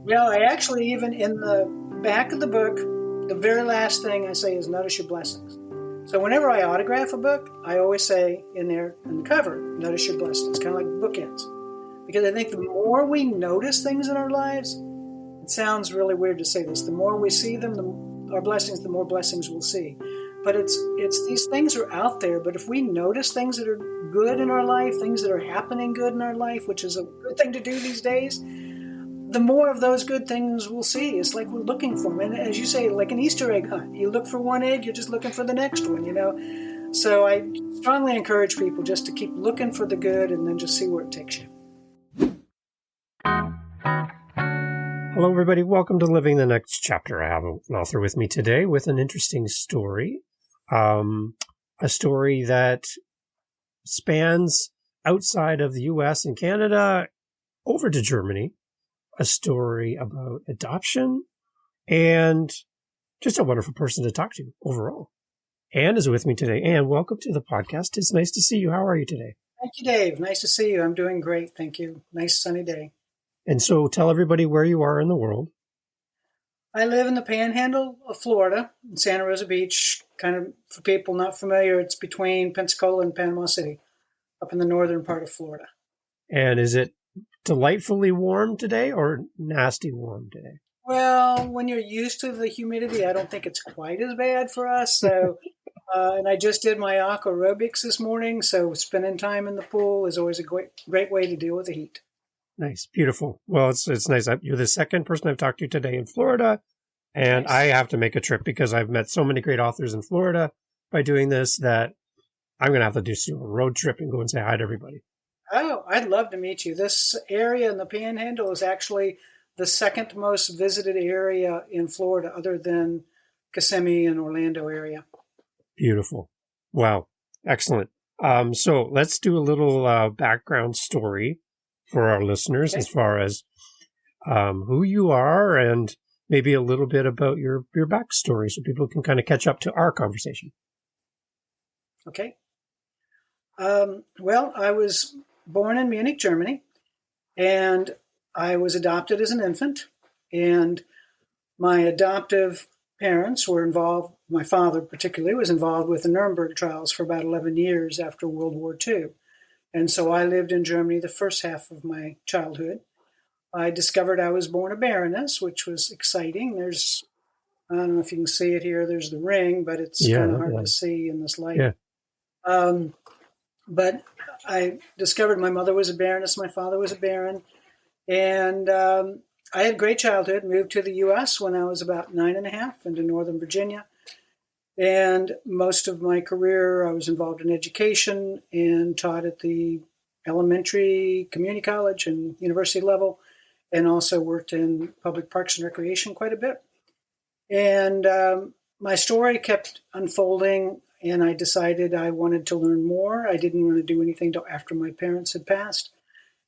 Well, I actually, even in the back of the book, the very last thing I say is notice your blessings. So whenever I autograph a book, I always say in there, in the cover, notice your blessings, kind of like bookends. Because I think the more we notice things in our lives, it sounds really weird to say this, the more we see them, our blessings, the more blessings we'll see. But it's these things are out there, but if we notice things that are good in our life, things that are happening good in our life, which is a good thing to do these days, the more of those good things we'll see. It's like we're looking for them. And as you say, like an Easter egg hunt. You look for one egg, you're just looking for the next one, So I strongly encourage people just to keep looking for the good and then just see where it takes you. Hello, everybody. Welcome to Living the Next Chapter. I have an author with me today with an interesting story. A story that spans outside of the U.S. and Canada over to Germany. A story about adoption and just a wonderful person to talk to overall. Anne is with me today. Anne, welcome to the podcast. It's nice to see you. How are you today? Thank you, Dave. Nice to see you. I'm doing great. Thank you. Nice sunny day. And so tell everybody where you are in the world. I live in the panhandle of Florida, in Santa Rosa Beach. Kind of, for people not familiar, it's between Pensacola and Panama City, up in the northern part of Florida. And is it delightfully warm today or nasty warm today? Well, when you're used to the humidity, I don't think it's quite as bad for us. So, and I just did my aqua aerobics this morning, so spending time in the pool is always a great way to deal with the heat. Nice, beautiful. Well, it's nice. You're the second person I've talked to today in Florida, and Nice. I have to make a trip because I've met so many great authors in Florida by doing this that I'm going to have to do a road trip and go and say hi to everybody. Oh, I'd love to meet you. This area in the Panhandle is actually the second most visited area in Florida, other than Kissimmee and Orlando area. Beautiful. Wow. Excellent. So let's do a little background story for our listeners as far as who you are and maybe a little bit about your backstory so people can kind of catch up to our conversation. Okay. Well, I was born in Munich, Germany, and I was adopted as an infant, and my adoptive parents were involved, my father particularly was involved with the Nuremberg trials for about 11 years after World War II. And so I lived in Germany the first half of my childhood. I discovered I was born a baroness, which was exciting. I don't know if you can see it here, there's the ring, but it's kind of hard to see in this light. Yeah. But I discovered my mother was a baroness, my father was a baron. And I had a great childhood, moved to the U.S. when I was about 9.5 into Northern Virginia. And most of my career, I was involved in education and taught at the elementary, community college, and university level, and also worked in public parks and recreation quite a bit. And my story kept unfolding, and I decided I wanted to learn more. I didn't want to do anything till after my parents had passed.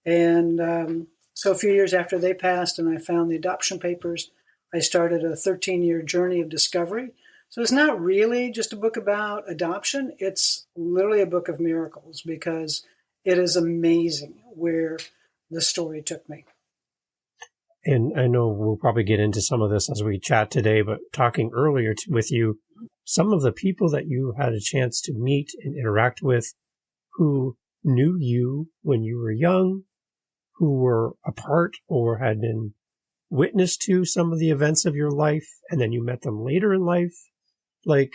And so a few years after they passed and I found the adoption papers, I started a 13-year journey of discovery. So it's not really just a book about adoption. It's literally a book of miracles because it is amazing where the story took me. And I know we'll probably get into some of this as we chat today, but talking earlier with you, some of the people that you had a chance to meet and interact with who knew you when you were young, who were a part or had been witness to some of the events of your life, and then you met them later in life. Like,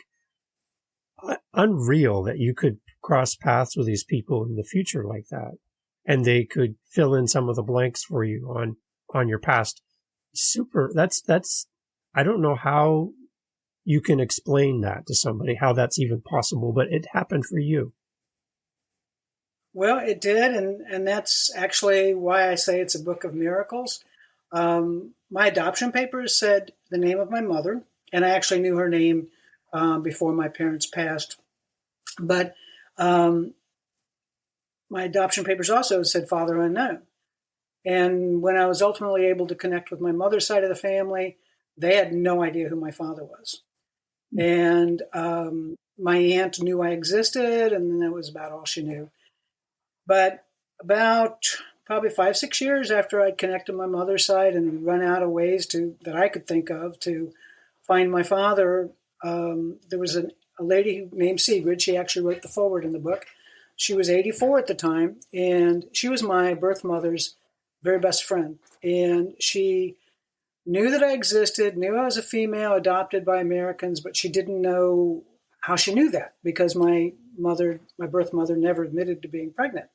unreal that you could cross paths with these people in the future like that. And they could fill in some of the blanks for you on your past. Super. That's, I don't know how you can explain that to somebody, how that's even possible, but it happened for you. Well, it did. And that's actually why I say it's a book of miracles. My adoption papers said the name of my mother, and I actually knew her name before my parents passed. But my adoption papers also said father unknown. And when I was ultimately able to connect with my mother's side of the family, they had no idea who my father was. And my aunt knew I existed, and that was about all she knew. But about probably 5-6 years after I'd connected my mother's side and run out of ways that I could think of to find my father. There was a lady named Sigrid. She actually wrote the foreword in the book. She was 84 at the time, and she was my birth mother's very best friend. And she knew that I existed, knew I was a female adopted by Americans, but she didn't know how she knew that because my birth mother, never admitted to being pregnant.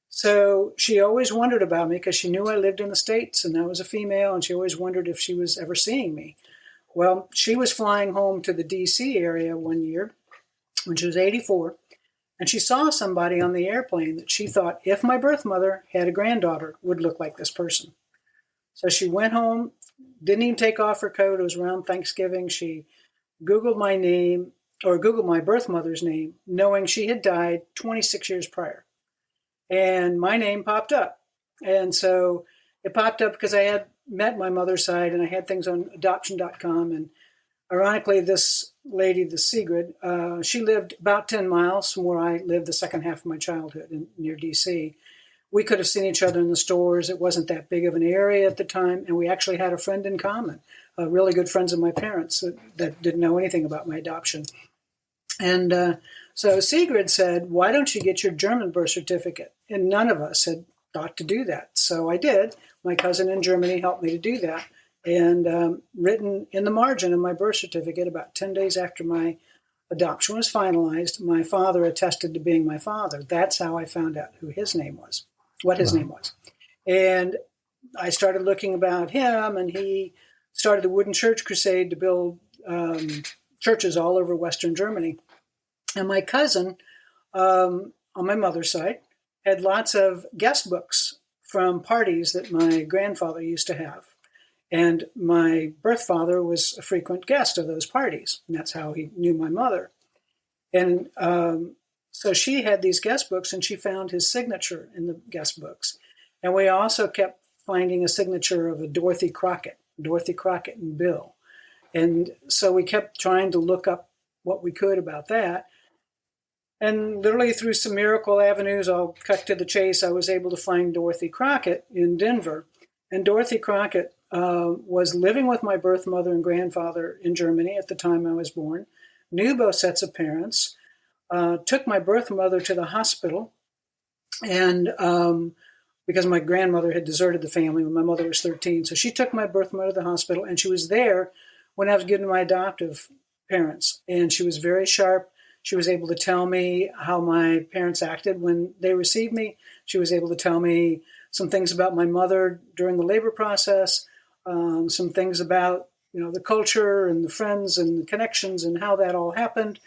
So she always wondered about me because she knew I lived in the States and I was a female, and she always wondered if she was ever seeing me. Well, she was flying home to the D.C. area one year when she was 84, and she saw somebody on the airplane that she thought, if my birth mother had a granddaughter, would look like this person. So she went home, didn't even take off her coat. It was around Thanksgiving. She Googled my name, or Googled my birth mother's name, knowing she had died 26 years prior. And my name popped up. And so it popped up because I had met my mother's side and I had things on adoption.com. And ironically, this lady, the Sigrid, she lived about 10 miles from where I lived the second half of my childhood near D.C. We could have seen each other in the stores. It wasn't that big of an area at the time. And we actually had a friend in common, really good friends of my parents that didn't know anything about my adoption. And so Sigrid said, why don't you get your German birth certificate? And none of us had thought to do that. So I did. My cousin in Germany helped me to do that. And written in the margin of my birth certificate, about 10 days after my adoption was finalized, my father attested to being my father. That's how I found out who his name was, what his name was. And I started looking about him, and he started the Wooden Church Crusade to build churches all over Western Germany. And my cousin, on my mother's side, had lots of guest books from parties that my grandfather used to have. And my birth father was a frequent guest of those parties. And that's how he knew my mother. And so she had these guest books, and she found his signature in the guest books. And we also kept finding a signature of a Dorothy Crockett and Bill. And so we kept trying to look up what we could about that. And literally through some miracle avenues, I'll cut to the chase, I was able to find Dorothy Crockett in Denver. And Dorothy Crockett was living with my birth mother and grandfather in Germany at the time I was born, knew both sets of parents, took my birth mother to the hospital, and because my grandmother had deserted the family when my mother was 13. So she took my birth mother to the hospital, and she was there when I was given to my adoptive parents. And she was very sharp. She was able to tell me how my parents acted when they received me. She was able to tell me some things about my mother during the labor process, some things about, the culture and the friends and the connections and how that all happened.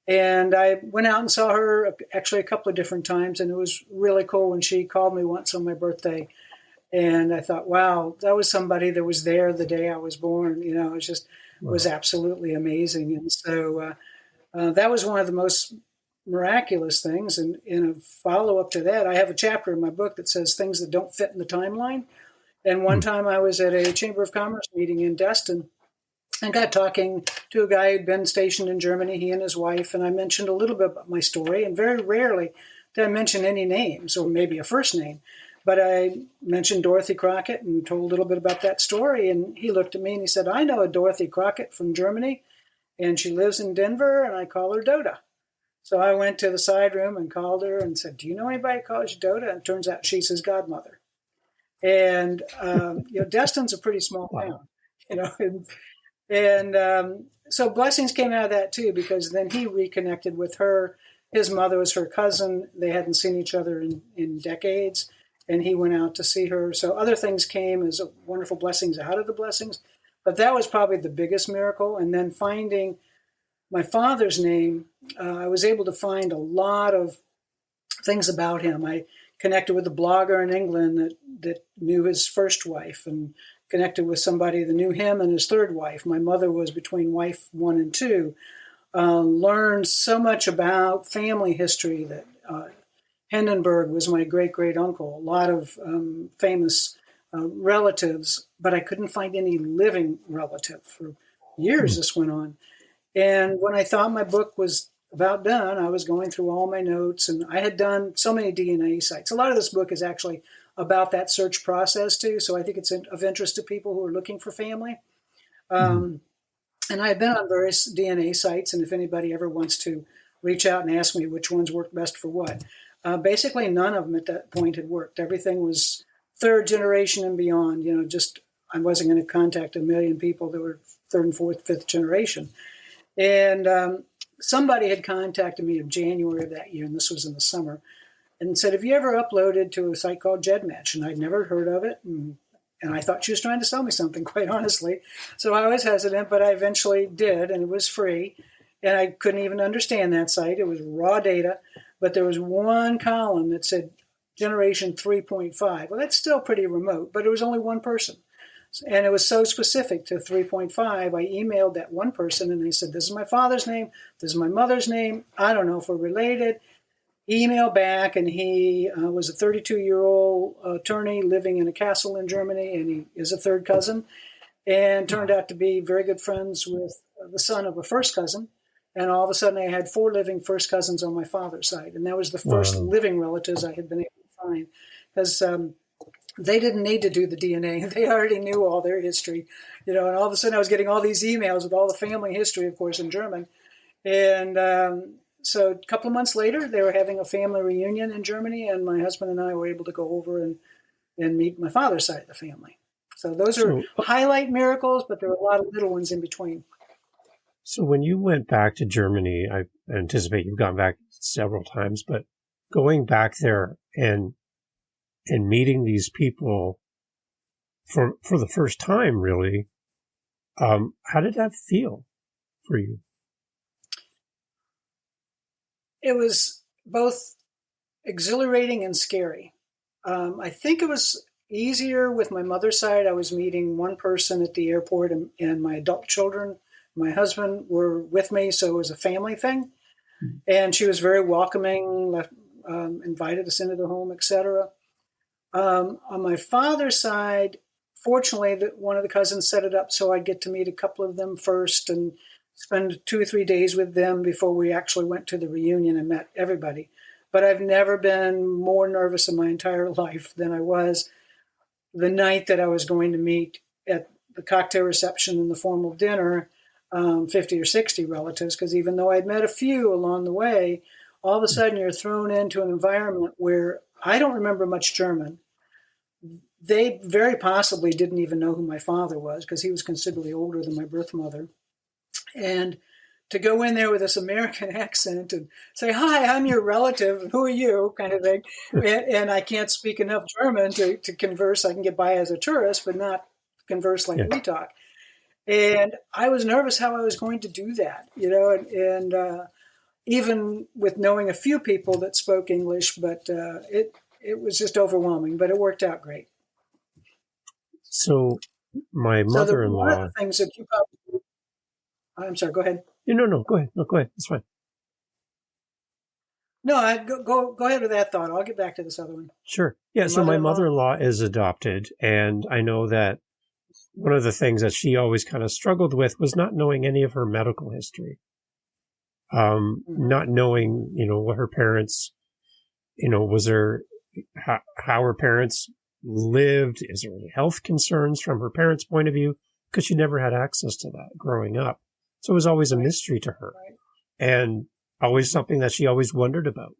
And I went out and saw her actually a couple of different times, and it was really cool when she called me once on my birthday. And I thought, wow, that was somebody that was there the day I was born. It just was absolutely amazing. And so that was one of the most miraculous things. And in a follow-up to that, I have a chapter in my book that says things that don't fit in the timeline. And one time I was at a Chamber of Commerce meeting in Destin and got talking to a guy who'd been stationed in Germany, he and his wife, and I mentioned a little bit about my story. And very rarely did I mention any names, or maybe a first name. But I mentioned Dorothy Crockett and told a little bit about that story. And he looked at me and he said, I know a Dorothy Crockett from Germany, and she lives in Denver, and I call her Doda. So I went to the side room and called her and said, do you know anybody who calls you Doda? And it turns out she's his godmother. And, Destin's a pretty small town, and so blessings came out of that too, because then he reconnected with her. His mother was her cousin. They hadn't seen each other in decades, and he went out to see her. So other things came as wonderful blessings out of the blessings. But that was probably the biggest miracle. And then finding my father's name, I was able to find a lot of things about him. I connected with a blogger in England that knew his first wife, and connected with somebody that knew him and his third wife. My mother was between wife 1 and 2. Learned so much about family history that Hindenburg was my great-great-uncle, a lot of famous relatives, but I couldn't find any living relative. For years this went on. And when I thought my book was about done, I was going through all my notes, and I had done so many DNA sites. A lot of this book is actually about that search process too, so I think it's of interest to people who are looking for family. And I had been on various DNA sites, and if anybody ever wants to reach out and ask me which ones work best for what, basically none of them at that point had worked. Everything was third generation and beyond. Just I wasn't going to contact a million people that were third and fourth, fifth generation. And somebody had contacted me in January of that year, and this was in the summer, and said, "Have you ever uploaded to a site called GEDmatch?" And I'd never heard of it. And I thought she was trying to sell me something, quite honestly. So I was hesitant, but I eventually did, and it was free. And I couldn't even understand that site. It was raw data, but there was one column that said generation 3.5. Well, that's still pretty remote, but it was only one person. And it was so specific to 3.5, I emailed that one person, and they said, "This is my father's name. This is my mother's name. I don't know if we're related." Email back, and he was a 32-year-old attorney living in a castle in Germany, and he is a third cousin, and turned out to be very good friends with the son of a first cousin. And all of a sudden, I had 4 living first cousins on my father's side, and that was the first living relatives I had been able to find, because they didn't need to do the DNA. They already knew all their history, and all of a sudden I was getting all these emails with all the family history, of course, in German. And so a couple of months later, they were having a family reunion in Germany, and my husband and I were able to go over and meet my father's side of the family. So those are highlight miracles, but there are a lot of little ones in between. So when you went back to Germany, I anticipate you've gone back several times, but going back there and meeting these people for the first time, really, how did that feel for you? It was both exhilarating and scary. I think it was easier with my mother's side. I was meeting one person at the airport, and my adult children, my husband, were with me, so it was a family thing. And she was very welcoming, invited us into the home, etc. On my father's side, fortunately, one of the cousins set it up so I'd get to meet a couple of them first and spend 2 or 3 days with them before we actually went to the reunion and met everybody. But I've never been more nervous in my entire life than I was the night that I was going to meet at the cocktail reception and the formal dinner, 50 or 60 relatives, because even though I'd met a few along the way, all of a sudden you're thrown into an environment where I don't remember much German. They very possibly didn't even know who my father was, because he was considerably older than my birth mother. And to go in there with this American accent and say, "Hi, I'm your relative, who are you?" kind of thing. And I can't speak enough German to converse. I can get by as a tourist, but not converse like we talk. And I was nervous how I was going to do that, and even with knowing a few people that spoke English, but it was just overwhelming, but it worked out great. So my mother-in-law... one of the things that you probably... I'm sorry, go ahead. No, go ahead. No, go ahead. It's fine. No, go ahead with that thought. I'll get back to this other one. Sure. Yeah, so my mother-in-law is adopted, and I know that one of the things that she always kind of struggled with was not knowing any of her medical history. Not knowing, what her parents, was there, how her parents lived, is there any health concerns from her parents' point of view? Because she never had access to that growing up. So it was always a mystery to her, and always something that she always wondered about.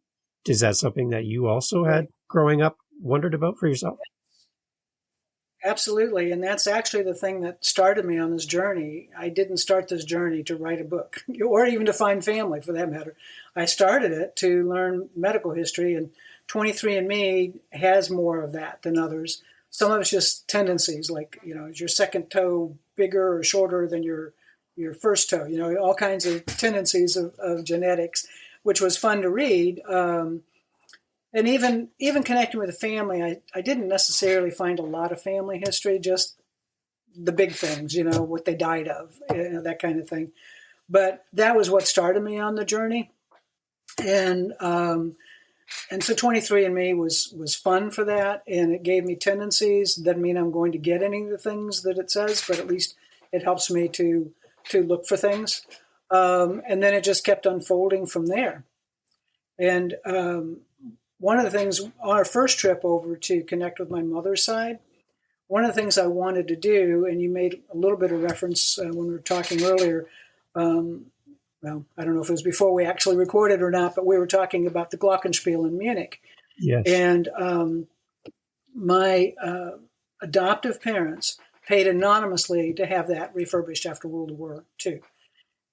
Is that something that you also had growing up wondered about for yourself? Absolutely. And that's actually the thing that started me on this journey. I didn't start this journey to write a book or even to find family, for that matter. I started it to learn medical history, and 23andMe has more of that than others. Some of it's just tendencies, like, is your second toe bigger or shorter than your first toe? All kinds of tendencies of genetics, which was fun to read. And even connecting with the family, I didn't necessarily find a lot of family history, just the big things, what they died of, that kind of thing. But that was what started me on the journey. And so 23andMe was fun for that, and it gave me tendencies. Doesn't mean I'm going to get any of the things that it says, but at least it helps me to look for things. And then it just kept unfolding from there. And one of the things on our first trip over to connect with my mother's side, one of the things I wanted to do, and you made a little bit of reference when we were talking earlier, well, I don't know if it was before we actually recorded or not, but we were talking about the Glockenspiel in Munich. Yes. And my adoptive parents paid anonymously to have that refurbished after World War II.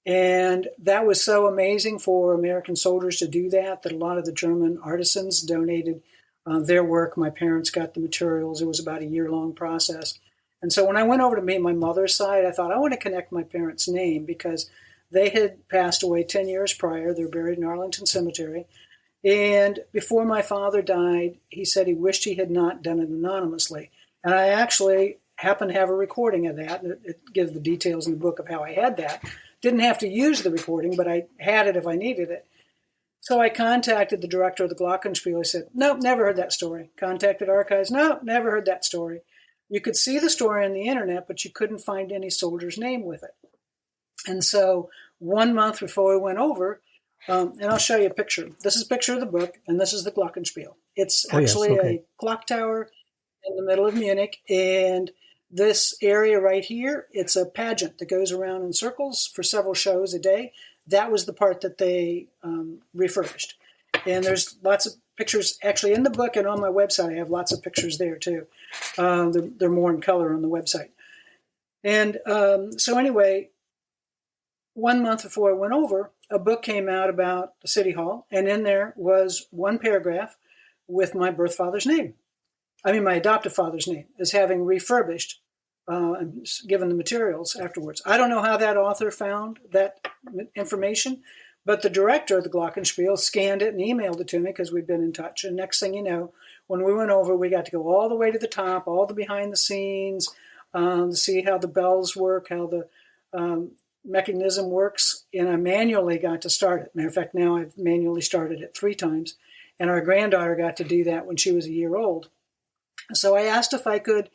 And that was so amazing for American soldiers to do that a lot of the German artisans donated their work. My parents got the materials. It was about a year-long process. And so when I went over to meet my mother's side, I thought I want to connect my parents' name because they had passed away 10 years prior. They're buried in Arlington Cemetery. And before my father died, he said he wished he had not done it anonymously. And I actually happen to have a recording of that. It gives the details in the book of how I had that. Didn't have to use the recording, but I had it if I needed it. So I contacted the director of the Glockenspiel. I said, nope, never heard that story. Contacted archives. Nope, never heard that story. You could see the story on the internet, but you couldn't find any soldier's name with it. And so 1 month before we went over, and I'll show you a picture. This is a picture of the book, and this is the Glockenspiel. It's actually a clock tower in the middle of Munich, and this area right here, it's a pageant that goes around in circles for several shows a day. That was the part that they refurbished. And there's lots of pictures actually in the book and on my website. I have lots of pictures there too. They're more in color on the website. And so anyway, 1 month before I went over, a book came out about the City Hall. And in there was one paragraph with my birth father's name. My adoptive father's name as having refurbished and given the materials afterwards. I don't know how that author found that information, but the director of the Glockenspiel scanned it and emailed it to me because we'd been in touch. And next thing you know, when we went over, we got to go all the way to the top, all the behind the scenes, to see how the bells work, how the mechanism works. And I manually got to start it. Matter of fact, now I've manually started it 3 times. And our granddaughter got to do that when she was a year old. So I asked if I could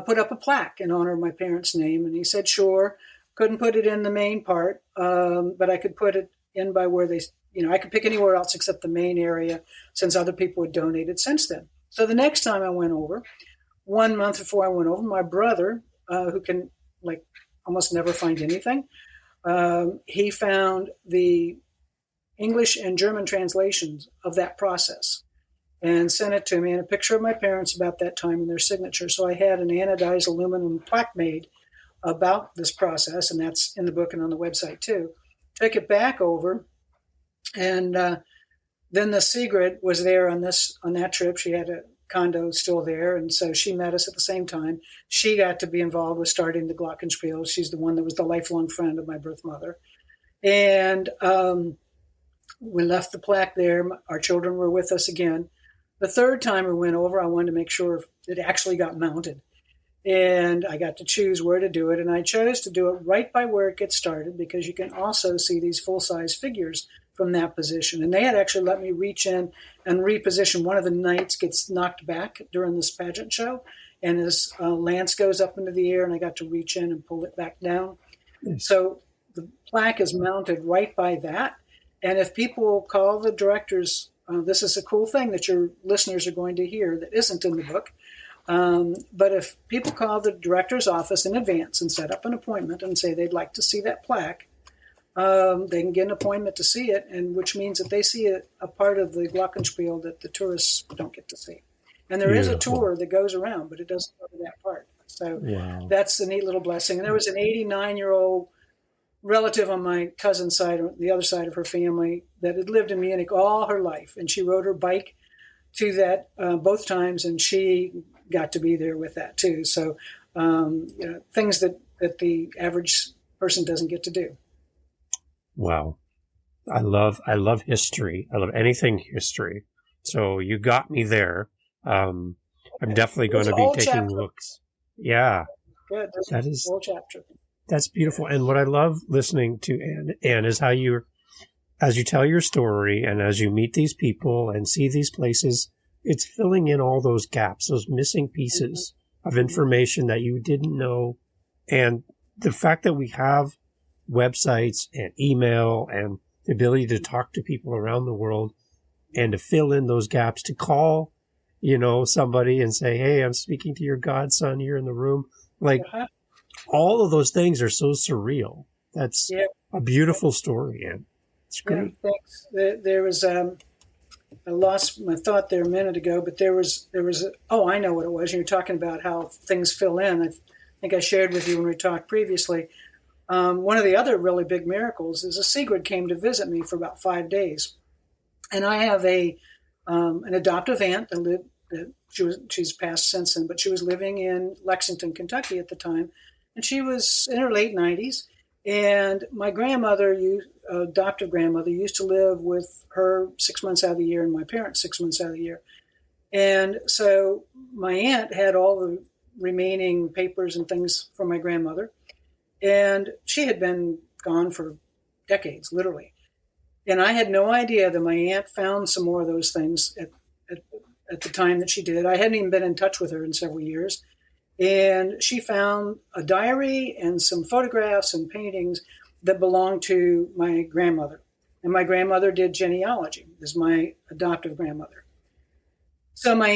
put up a plaque in honor of my parents' name, and he said, sure. Couldn't put it in the main part, but I could put it in by where they, I could pick anywhere else except the main area since other people had donated since then. So the next time I went over, 1 month before I went over, my brother, who can almost never find anything, he found the English and German translations of that process and sent it to me, and a picture of my parents about that time and their signature. So I had an anodized aluminum plaque made about this process, and that's in the book and on the website too. Took it back over, and then the Sigrid was there on that trip. She had a condo still there, and so she met us at the same time. She got to be involved with starting the Glockenspiel. She's the one that was the lifelong friend of my birth mother. And we left the plaque there. Our children were with us again. The third time we went over, I wanted to make sure it actually got mounted. And I got to choose where to do it. And I chose to do it right by where it gets started because you can also see these full-size figures from that position. And they had actually let me reach in and reposition. One of the knights gets knocked back during this pageant show, and his lance goes up into the air, and I got to reach in and pull it back down. So the plaque is mounted right by that. And if people call the directors, this is a cool thing that your listeners are going to hear that isn't in the book. But if people call the director's office in advance and set up an appointment and say they'd like to see that plaque, they can get an appointment to see it, and which means that they see a part of the Glockenspiel that the tourists don't get to see. And there is a tour that goes around, but it doesn't cover that part. So That's a neat little blessing. And there was an 89-year-old relative on my cousin's side, or the other side of her family, that had lived in Munich all her life. And she rode her bike to that both times, and she got to be there with that too. So things that the average person doesn't get to do. Wow. I love history. I love anything history. So you got me there. I'm definitely going to be taking looks. Yeah. Good. That is a whole chapter. That's beautiful. And what I love listening to, Anne, is how as you tell your story and as you meet these people and see these places, it's filling in all those gaps, those missing pieces of information that you didn't know. And the fact that we have websites and email and the ability to talk to people around the world and to fill in those gaps, to call, somebody and say, hey, I'm speaking to your godson here in the room. Like, all of those things are so surreal. That's a beautiful story, and it's great. Yeah, thanks. There was, I lost my thought there a minute ago, but there was I know what it was. You were talking about how things fill in. I think I shared with you when we talked previously. One of the other really big miracles is a Sigrid came to visit me for about 5 days. And I have an adoptive aunt that lived, she's passed since then, but she was living in Lexington, Kentucky at the time. And she was in her late 90s. And my grandmother, adoptive grandmother, used to live with her 6 months out of the year and my parents 6 months out of the year. And so my aunt had all the remaining papers and things from my grandmother. And she had been gone for decades, literally. And I had no idea that my aunt found some more of those things at the time that she did. I hadn't even been in touch with her in several years. And she found a diary and some photographs and paintings that belonged to my grandmother. And my grandmother did genealogy, is my adoptive grandmother. So my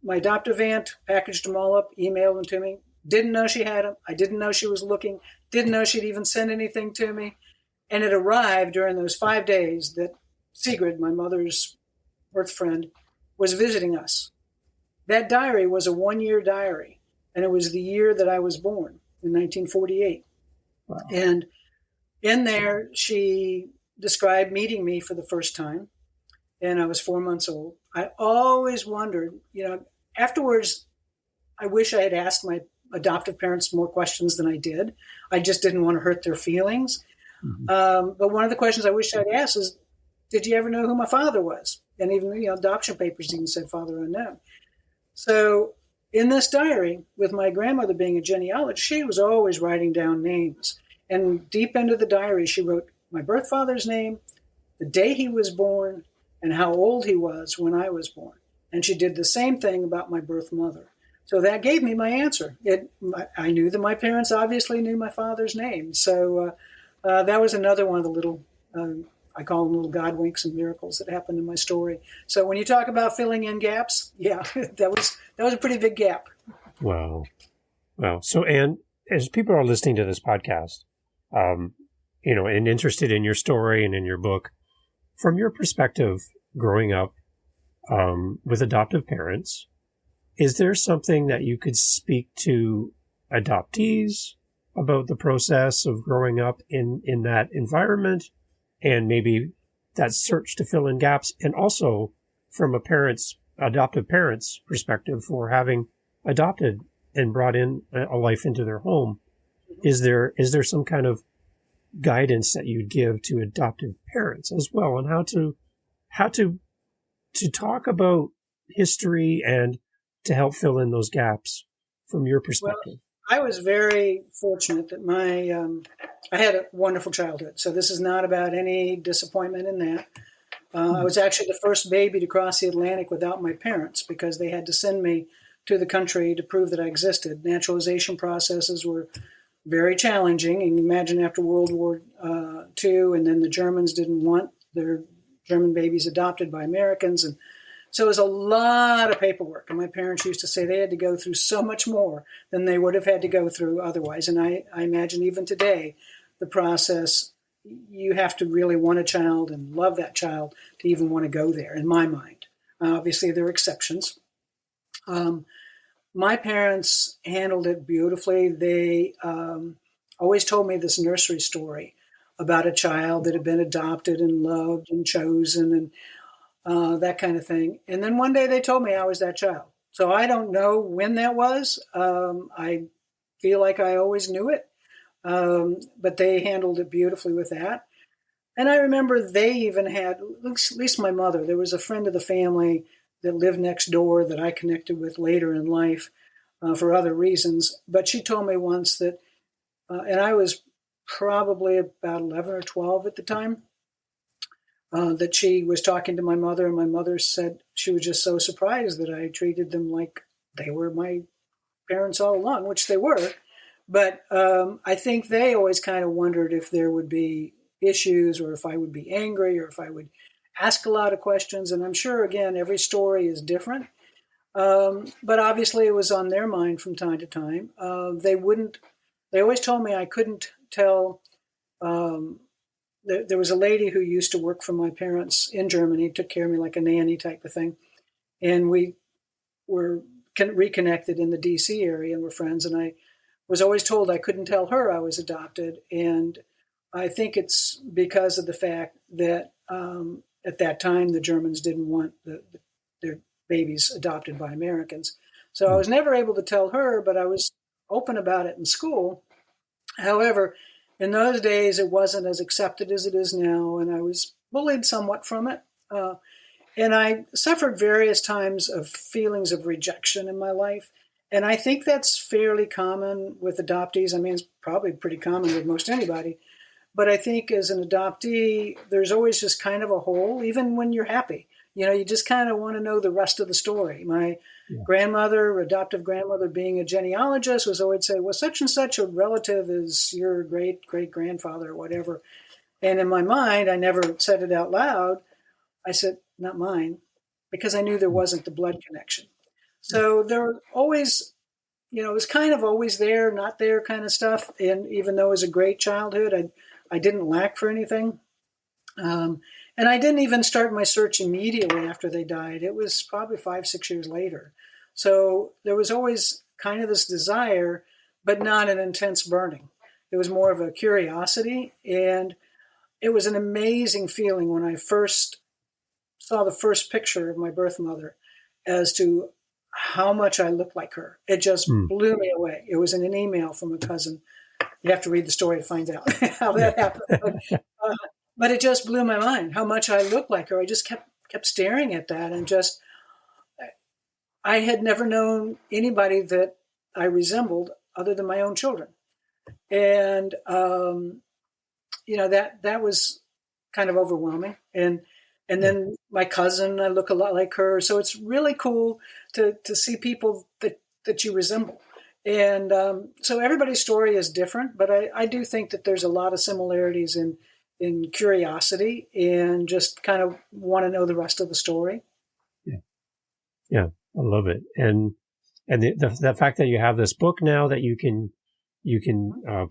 adoptive aunt, packaged them all up, emailed them to me. Didn't know she had them. I didn't know she was looking. Didn't know she'd even send anything to me. And it arrived during those 5 days that Sigrid, my mother's birth friend, was visiting us. That diary was a 1-year diary, and it was the year that I was born, in 1948. Wow. And in there, she described meeting me for the first time, and I was 4 months old. I always wondered, afterwards, I wish I had asked my adoptive parents more questions than I did. I just didn't want to hurt their feelings. Mm-hmm. But one of the questions I wish I'd asked is, did you ever know who my father was? And even, adoption papers even said father unknown. So in this diary, with my grandmother being a genealogist, she was always writing down names. And deep into the diary, she wrote my birth father's name, the day he was born, and how old he was when I was born. And she did the same thing about my birth mother. So that gave me my answer. I knew that my parents obviously knew my father's name. So that was another one of the little, I call them little God winks and miracles that happened in my story. So when you talk about filling in gaps, yeah, that was a pretty big gap. Wow. So, Anne, as people are listening to this podcast, and interested in your story and in your book, from your perspective, growing up with adoptive parents, is there something that you could speak to adoptees about the process of growing up in that environment, and maybe that search to fill in gaps, and also from adoptive parent's perspective for having adopted and brought in a life into their home? Is there some kind of guidance that you'd give to adoptive parents as well on how to talk about history and to help fill in those gaps from your perspective? Well, I was very fortunate that I had a wonderful childhood. So this is not about any disappointment in that. I was actually the first baby to cross the Atlantic without my parents because they had to send me to the country to prove that I existed. Naturalization processes were very challenging. And imagine after World War II, and then the Germans didn't want their German babies adopted by Americans. And so it was a lot of paperwork. And my parents used to say they had to go through so much more than they would have had to go through otherwise. And I imagine even today, the process, you have to really want a child and love that child to even want to go there, in my mind. Obviously, there are exceptions. My parents handled it beautifully. They always told me this nursery story about a child that had been adopted and loved and chosen and that kind of thing. And then one day they told me I was that child. So I don't know when that was. I feel like I always knew it. But they handled it beautifully with that. And I remember they even had, at least my mother, there was a friend of the family that lived next door that I connected with later in life for other reasons. But she told me once that, and I was probably about 11 or 12 at the time, that she was talking to my mother, and my mother said she was just so surprised that I treated them like they were my parents all along, which they were. But I think they always kind of wondered if there would be issues or if I would be angry or if I would ask a lot of questions. And I'm sure, again, every story is different. But obviously it was on their mind from time to time. They always told me I couldn't tell. There was a lady who used to work for my parents in Germany, took care of me like a nanny type of thing. And we were reconnected in the DC area and were friends. And I was always told I couldn't tell her I was adopted. And I think it's because of the fact that at that time, the Germans didn't want their babies adopted by Americans. So I was never able to tell her, but I was open about it in school. However, in those days, it wasn't as accepted as it is now, and I was bullied somewhat from it. And I suffered various times of feelings of rejection in my life. And I think that's fairly common with adoptees. I mean, it's probably pretty common with most anybody. But I think as an adoptee, there's always just kind of a hole, even when you're happy. You know, you just kind of want to know the rest of the story. My adoptive grandmother, being a genealogist, was always say, well, such and such a relative is your great-great-grandfather or whatever. And in my mind, I never said it out loud. I said, not mine, because I knew there wasn't the blood connection. So there were always, it was kind of always there, not there kind of stuff. And even though it was a great childhood, I didn't lack for anything. And I didn't even start my search immediately after they died. It was probably 5-6 years later. So there was always kind of this desire, but not an intense burning. It was more of a curiosity. And it was an amazing feeling when I first saw the first picture of my birth mother as to how much I looked like her. It just blew me away. It was in an email from a cousin. You have to read the story to find out how that happened. But it just blew my mind how much I looked like her. I just kept staring at that, and I had never known anybody that I resembled other than my own children. And, that was kind of overwhelming. And then my cousin, I look a lot like her. So it's really cool to see people that you resemble. And so everybody's story is different, but I do think that there's a lot of similarities in curiosity and just kind of want to know the rest of the story. Yeah, I love it. And the fact that you have this book now that you can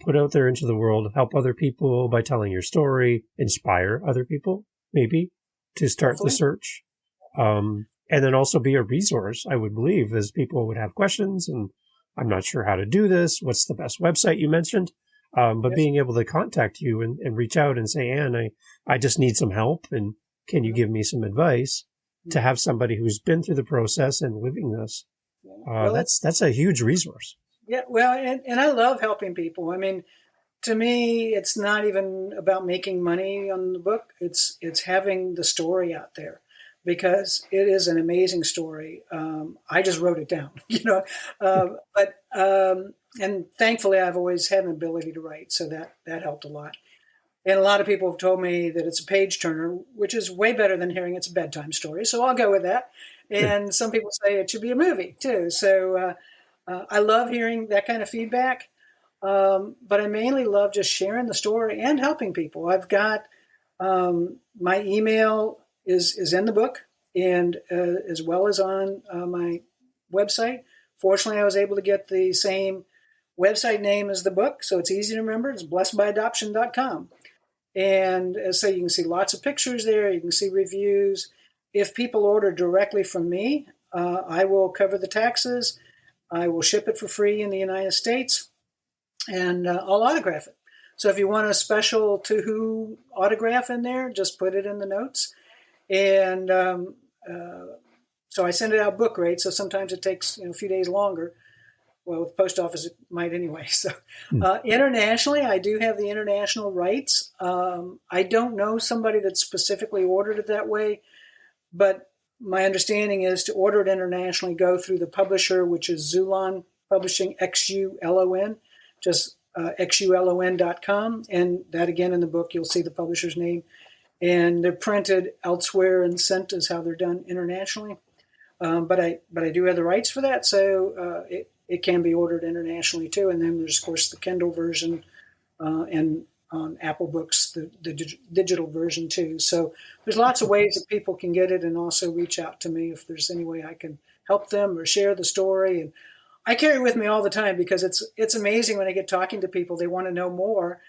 put out there into the world, help other people by telling your story, inspire other people maybe to start the search. And then also be a resource, I would believe, as people would have questions and I'm not sure how to do this. What's the best website you mentioned? But being able to contact you and reach out and say, Ann, I just need some help. And can you give me some advice? To have somebody who's been through the process and living this, that's a huge resource. Yeah, well, and I love helping people. I mean, to me, it's not even about making money on the book. It's having the story out there because it is an amazing story. I just wrote it down, and thankfully I've always had an ability to write, so that helped a lot. And a lot of people have told me that it's a page turner, which is way better than hearing it's a bedtime story. So I'll go with that. And some people say it should be a movie too. So I love hearing that kind of feedback. But I mainly love just sharing the story and helping people. I've got my email is in the book and as well as on my website. Fortunately, I was able to get the same website name as the book, so it's easy to remember. It's blessedbyadoption.com. And so you can see lots of pictures there. You can see reviews. If people order directly from me, I will cover the taxes. I will ship it for free in the United States, and I'll autograph it. So if you want a special To Who autograph in there, just put it in the notes. And so I send it out book rate, so sometimes it takes a few days longer. Well, with the post office, it might anyway. So internationally, I do have the international rights. I don't know somebody that specifically ordered it that way, but my understanding is to order it internationally, go through the publisher, which is Xulon Publishing, XULON, just XULON.com. And that, again, in the book, you'll see the publisher's name. And they're printed elsewhere and sent is how they're done internationally. But I do have the rights for that, so it can be ordered internationally too. And then there's of course the Kindle version and on Apple Books the digital version too. So there's lots of ways that people can get it, and also reach out to me if there's any way I can help them or share the story. And I carry it with me all the time because it's amazing when I get talking to people. They want to know more.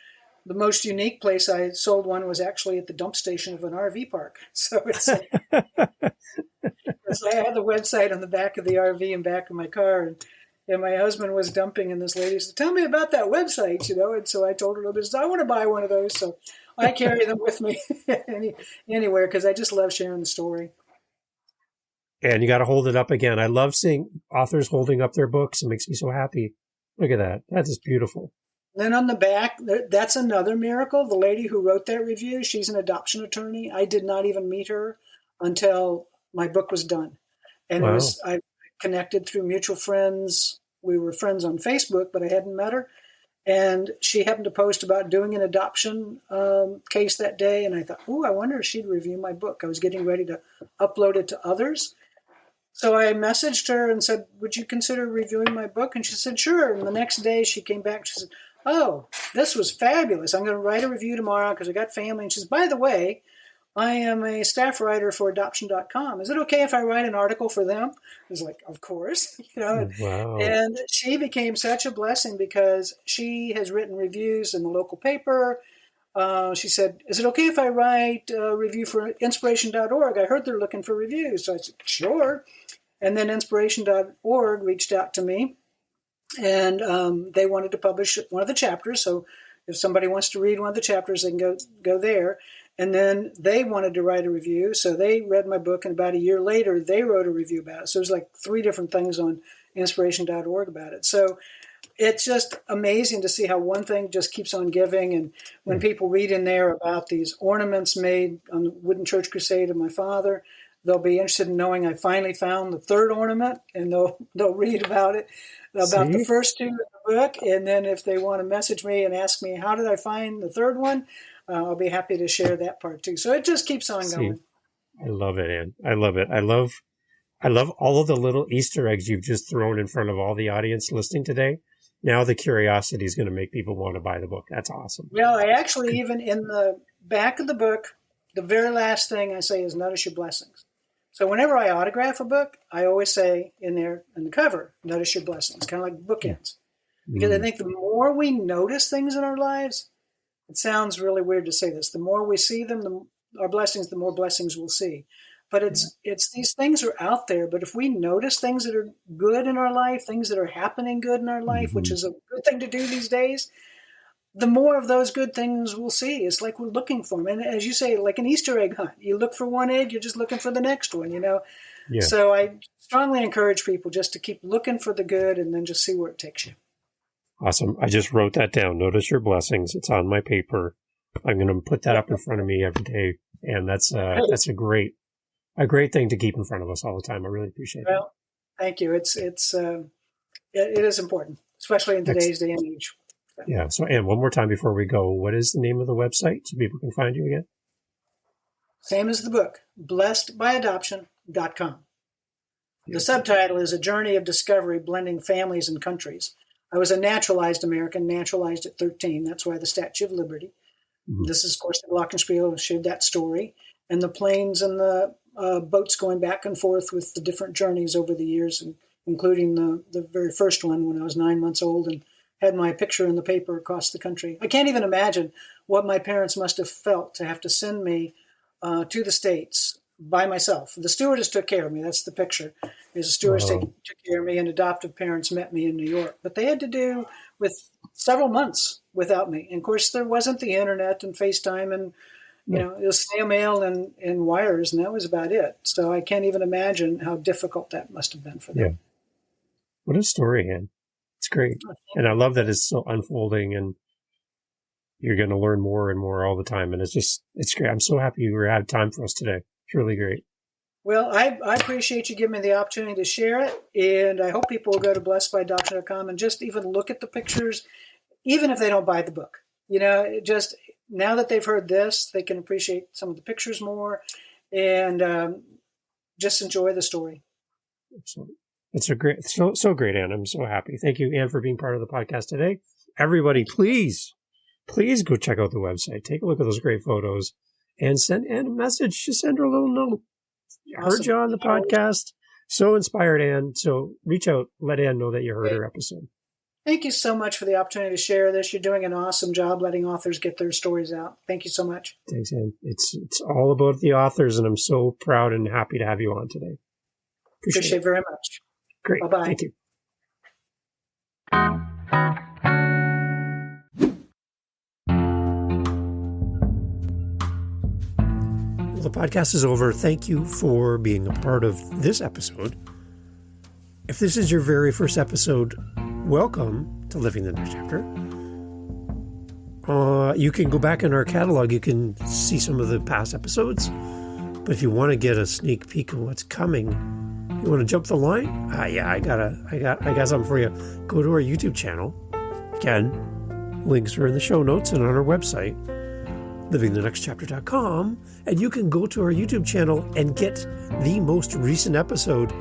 The most unique place I sold one was actually at the dump station of an RV park. So so I had the website on the back of the RV and back of my car, and my husband was dumping, and this lady said, "Tell me about that website," And so I told her a little bit. I want to buy one of those, so I carry them with me anywhere because I just love sharing the story. And you got to hold it up again. I love seeing authors holding up their books. It makes me so happy. Look at that. That is beautiful. Then on the back, that's another miracle. The lady who wrote that review, she's an adoption attorney. I did not even meet her until my book was done. And Wow. I connected through mutual friends. We were friends on Facebook, but I hadn't met her. And she happened to post about doing an adoption case that day. And I thought, I wonder if she'd review my book. I was getting ready to upload it to others. So I messaged her and said, "Would you consider reviewing my book?" And she said, "Sure." And the next day she came back. She said, "Oh, this was fabulous. I'm going to write a review tomorrow because I got family." And she says, "By the way, I am a staff writer for adoption.com. Is it okay if I write an article for them?" I was like, "Of course." Wow. And she became such a blessing because she has written reviews in the local paper. She said, "Is it okay if I write a review for inspiration.org? I heard they're looking for reviews." So I said, "Sure." And then inspiration.org reached out to me, and they wanted to publish one of the chapters. So if somebody wants to read one of the chapters, they can go there. And then they wanted to write a review. So they read my book, and about a year later, they wrote a review about it. So there's like 3 different things on inspiration.org about it. So it's just amazing to see how one thing just keeps on giving. And when people read in there about these ornaments made on the wooden church crusade of my father, they'll be interested in knowing I finally found the 3rd ornament, and they'll read about it, about the first 2 in the book. And then if they want to message me and ask me, how did I find the 3rd one? I'll be happy to share that part too. So it just keeps on going. I love it, Ann. I love it. I love all of the little Easter eggs you've just thrown in front of all the audience listening today. Now the curiosity is going to make people want to buy the book. That's awesome. Well, I actually, even in the back of the book, the very last thing I say is notice your blessings. So whenever I autograph a book, I always say in there, in the cover, notice your blessings, kind of like bookends. Because I think the more we notice things in our lives, it sounds really weird to say this, the more we see them, our blessings, the more blessings we'll see. But it's these things are out there. But if we notice things that are good in our life, things that are happening good in our life, which is a good thing to do these days, the more of those good things we'll see. It's like we're looking for them. And as you say, like an Easter egg hunt, you look for one egg, you're just looking for the next one, Yeah. So I strongly encourage people just to keep looking for the good and then just see where it takes you. Awesome. I just wrote that down. Notice your blessings. It's on my paper. I'm going to put that up in front of me every day. And that's a great thing to keep in front of us all the time. I really appreciate it. Well, thank you. It is important, especially in today's day and age. Yeah. So, Ann, one more time before we go, what is the name of the website so people can find you again? Same as the book, blessedbyadoption.com. The subtitle is A Journey of Discovery Blending Families and Countries. I was a naturalized American, naturalized at 13. That's why the Statue of Liberty. Mm-hmm. This is, of course, the Glockenspiel shared that story. And the planes and the boats going back and forth with the different journeys over the years, and including the very first one when I was 9 months old and had my picture in the paper across the country. I can't even imagine what my parents must have felt to have to send me to the States by myself. The stewardess took care of me. That's the picture. The stewardess took care of me, and adoptive parents met me in New York. But they had to do with several months without me. And of course, there wasn't the internet and FaceTime, and it was snail mail and wires, and that was about it. So I can't even imagine how difficult that must have been for them. Yeah. What a story, Ann. It's great. And I love that it's still unfolding, and you're going to learn more and more all the time. And it's great. I'm so happy you had time for us today. It's really great. Well, I appreciate you giving me the opportunity to share it. And I hope people will go to blessedbyadoption.com and just even look at the pictures, even if they don't buy the book. Just now that they've heard this, they can appreciate some of the pictures more and just enjoy the story. Excellent. It's a great, so great, Anne. I'm so happy. Thank you, Anne, for being part of the podcast today. Everybody, please go check out the website. Take a look at those great photos and send Anne a message. Just send her a little note. I heard you on the podcast. So inspired, Anne. So reach out. Let Anne know that you heard her episode. Thank you so much for the opportunity to share this. You're doing an awesome job letting authors get their stories out. Thank you so much. Thanks, Anne. It's all about the authors, and I'm so proud and happy to have you on today. Appreciate it very much. Great. Bye-bye. Thank you. Well, the podcast is over. Thank you for being a part of this episode. If this is your very first episode, welcome to Living the Next Chapter. You can go back in our catalog. You can see some of the past episodes. But if you want to get a sneak peek of what's coming, you want to jump the line? Yeah, I got something for you. Go to our YouTube channel. Again, links are in the show notes and on our website, livingthenextchapter.com, and you can go to our YouTube channel and get the most recent episode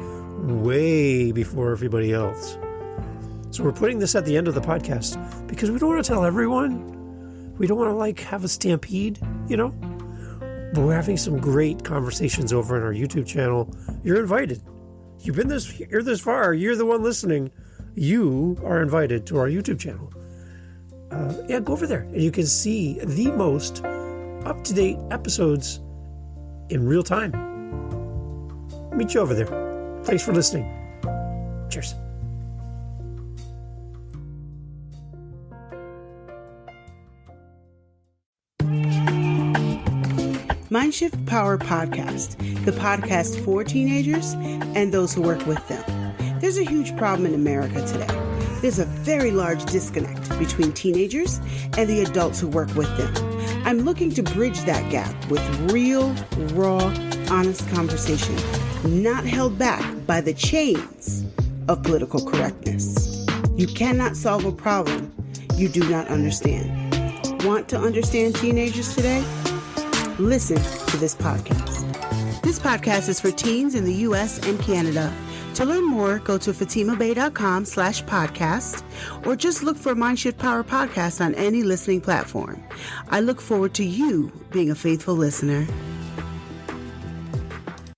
way before everybody else. So we're putting this at the end of the podcast because we don't want to tell everyone. We don't want to have a stampede, But we're having some great conversations over on our YouTube channel. You're invited. You've been here this far. You're the one listening. You are invited to our YouTube channel. Go over there and you can see the most up-to-date episodes in real time. Meet you over there. Thanks for listening. Cheers. Mindshift Power Podcast, the podcast for teenagers and those who work with them. There's a huge problem in America today. There's a very large disconnect between teenagers and the adults who work with them. I'm looking to bridge that gap with real, raw, honest conversation, not held back by the chains of political correctness. You cannot solve a problem you do not understand. Want to understand teenagers today? Listen to this podcast. This podcast is for teens in the U.S. and Canada. To learn more, go to fatimabay.com/podcast or just look for Mindshift Power Podcast on any listening platform. I look forward to you being a faithful listener.